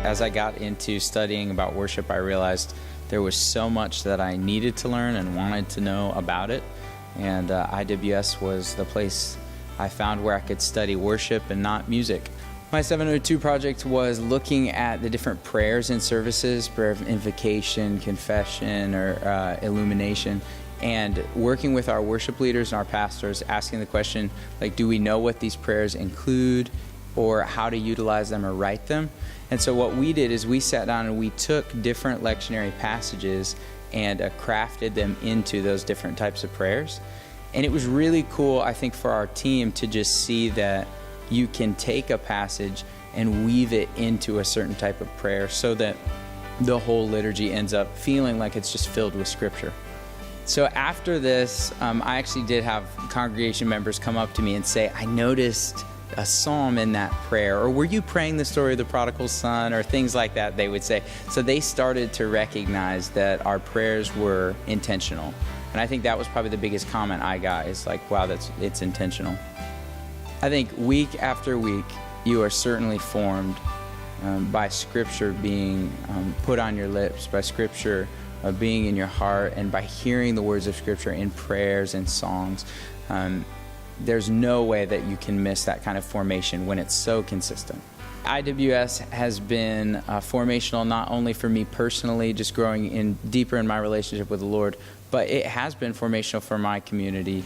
As I got into studying about worship, I realized there was so much that I needed to learn and wanted to know about it. And IWS was the place I found where I could study worship and not music. My 702 project was looking at the different prayers in services, prayer of invocation, confession, or illumination, and working with our worship leaders and our pastors, asking the question, like, do we know what these prayers include, or how to utilize them or write them? And so what we did is we sat down and we took different lectionary passages and crafted them into those different types of prayers. And it was really cool, I think, for our team to just see that you can take a passage and weave it into a certain type of prayer so that the whole liturgy ends up feeling like it's just filled with Scripture. So after this, I actually did have congregation members come up to me and say, I noticed a psalm in that prayer, or were you praying the story of the prodigal son, or things like that, they would say. So they started to recognize that our prayers were intentional. And I think that was probably the biggest comment I got, is like, wow, it's intentional. I think week after week, you are certainly formed by Scripture being put on your lips, by Scripture being in your heart, and by hearing the words of Scripture in prayers and songs. There's no way that you can miss that kind of formation when it's so consistent. IWS has been formational not only for me personally, just growing deeper in my relationship with the Lord, but it has been formational for my community.